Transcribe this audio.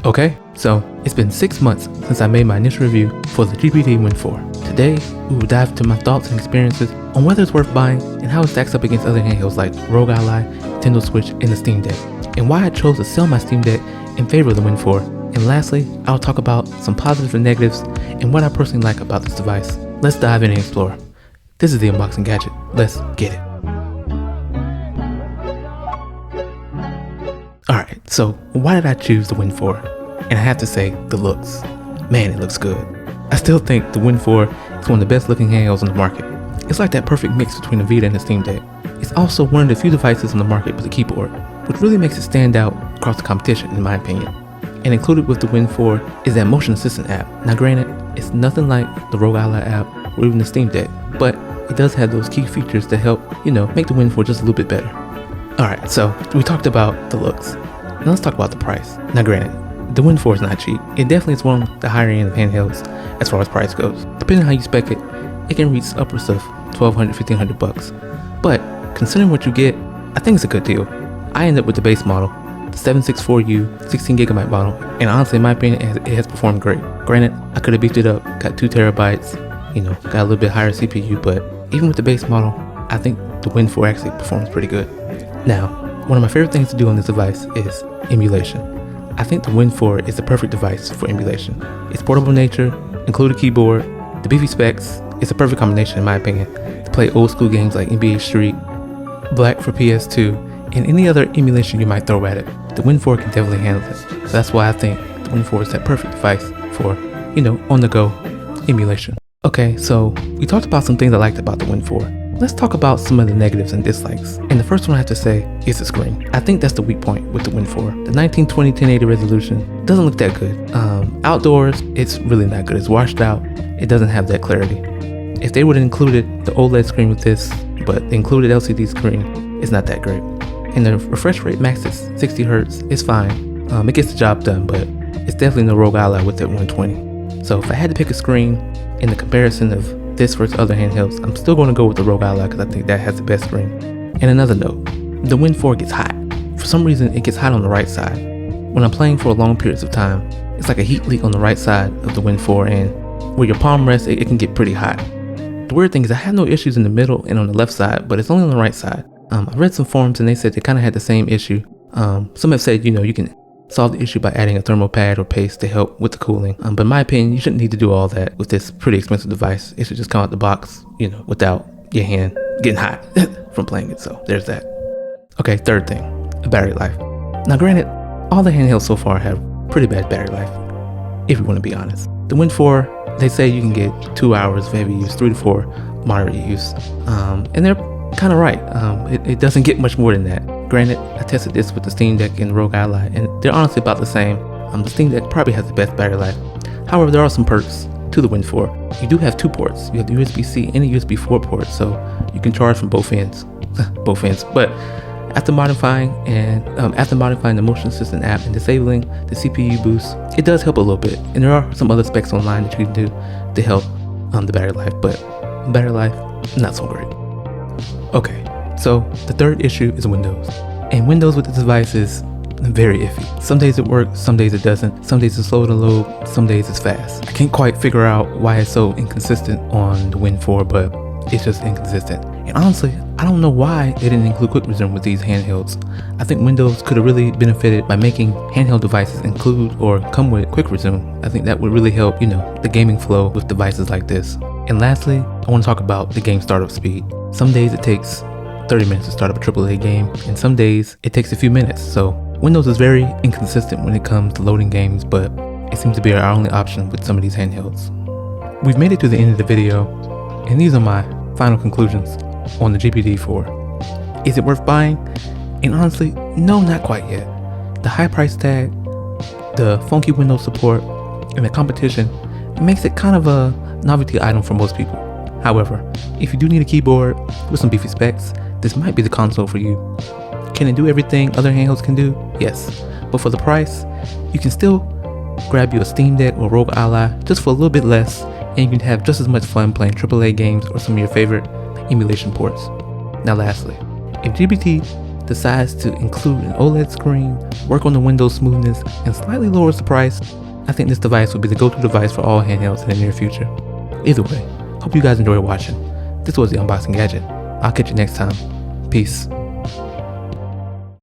Okay, so it's been 6 months since I made my initial review for the GPD Win 4. Today, we will dive into my thoughts and experiences on whether it's worth buying and how it stacks up against other handhelds like Rogue Ally, Nintendo Switch, and the Steam Deck, and why I chose to sell my Steam Deck in favor of the Win 4. And lastly, I'll talk about some positives and negatives and what I personally like about this device. Let's dive in and explore. This is the Unboxing Gadget. Let's get it. Alright, so why did I choose the Win 4? And I have to say, the looks. Man, it looks good. I still think the Win 4 is one of the best looking handhelds on the market. It's like that perfect mix between the Vita and the Steam Deck. It's also one of the few devices on the market with a keyboard, which really makes it stand out across the competition in my opinion. And included with the Win 4 is that motion assistant app. Now granted, it's nothing like the Rogue Ally app or even the Steam Deck, but it does have those key features that help, make the Win 4 just a little bit better. Alright, so we talked about the looks. Now let's talk about the price. Now granted, the Win 4 is not cheap. It definitely is one of the higher end of handhelds as far as price goes. Depending on how you spec it, it can reach upwards of $1,200, $1,500. But considering what you get, I think it's a good deal. I ended up with the base model, the 764U 16GB model, and honestly in my opinion it has performed great. Granted, I could have beefed it up, got 2 terabytes, got a little bit higher CPU, but even with the base model, I think the Win 4 actually performs pretty good. Now, one of my favorite things to do on this device is emulation. I think the Win 4 is the perfect device for emulation. Its portable nature, included keyboard, the beefy specs, it's a perfect combination in my opinion to play old school games like NBA Street, Black for PS2, and any other emulation you might throw at it. The Win 4 can definitely handle it. So that's why I think the Win 4 is that perfect device for, on the go emulation. Okay, so we talked about some things I liked about the Win 4. Let's talk about some of the negatives and dislikes. And the first one I have to say is the screen. I think that's the weak point with the Win 4. The 1920 1080 resolution doesn't look that good. Outdoors, it's really not good. It's washed out. It doesn't have that clarity. If they would have included the OLED screen with this, but the included LCD screen, it's not that great. And the refresh rate maxes 60 Hz. It's fine. It gets the job done, but it's definitely no Rogue Ally with that 120. So if I had to pick a screen in the comparison of this versus other handhelds, I'm still going to go with the Rogue Ally because I think that has the best screen. And another note, the Win 4 gets hot. For some reason, it gets hot on the right side. When I'm playing for long periods of time, it's like a heat leak on the right side of the Win 4, and where your palm rests, it can get pretty hot. The weird thing is I have no issues in the middle and on the left side, but it's only on the right side. I read some forums and they said they kind of had the same issue. Some have said, you can solve the issue by adding a thermal pad or paste to help with the cooling. But in my opinion, you shouldn't need to do all that with this pretty expensive device. It should just come out the box, without your hand getting hot from playing it. So there's that. Okay, third thing, battery life. Now granted, all the handhelds so far have pretty bad battery life, if you want to be honest. The Win 4, they say you can get 2 hours of heavy use, 3 to 4 moderate use. And they're kind of right. It doesn't get much more than that. Granted, I tested this with the Steam Deck and Rogue Ally, and they're honestly about the same. The Steam Deck probably has the best battery life. However, there are some perks to the Win 4. You do have 2 ports. You have the USB-C and a USB 4 port, so you can charge from both ends. But after modifying the motion assistant app and disabling the CPU boost, it does help a little bit. And there are some other specs online that you can do to help the battery life, but battery life, not so great. Okay, so the third issue is Windows. And Windows with this device is very iffy. Some days it works, some days it doesn't. Some days it's slow to load, some days it's fast. I can't quite figure out why it's so inconsistent on the Win 4, but it's just inconsistent. And honestly, I don't know why they didn't include quick resume with these handhelds. I think Windows could have really benefited by making handheld devices include or come with quick resume. I think that would really help, the gaming flow with devices like this. And lastly, I want to talk about the game startup speed. Some days it takes 30 minutes to start up a AAA game, and some days it takes a few minutes. So Windows is very inconsistent when it comes to loading games, but it seems to be our only option with some of these handhelds. We've made it to the end of the video, and these are my final conclusions on the GPD 4. Is it worth buying? And honestly, no, not quite yet. The high price tag, the funky Windows support, and the competition makes it kind of a novelty item for most people. However, if you do need a keyboard with some beefy specs, this might be the console for you. Can it do everything other handhelds can do? Yes. But for the price, you can still grab you a Steam Deck or Rogue Ally just for a little bit less, and you can have just as much fun playing AAA games or some of your favorite emulation ports. Now lastly, if GPD decides to include an OLED screen, work on the Windows smoothness, and slightly lowers the price, I think this device will be the go-to device for all handhelds in the near future. Either way, hope you guys enjoyed watching. This was the Unboxing Gadget. I'll catch you next time. Peace.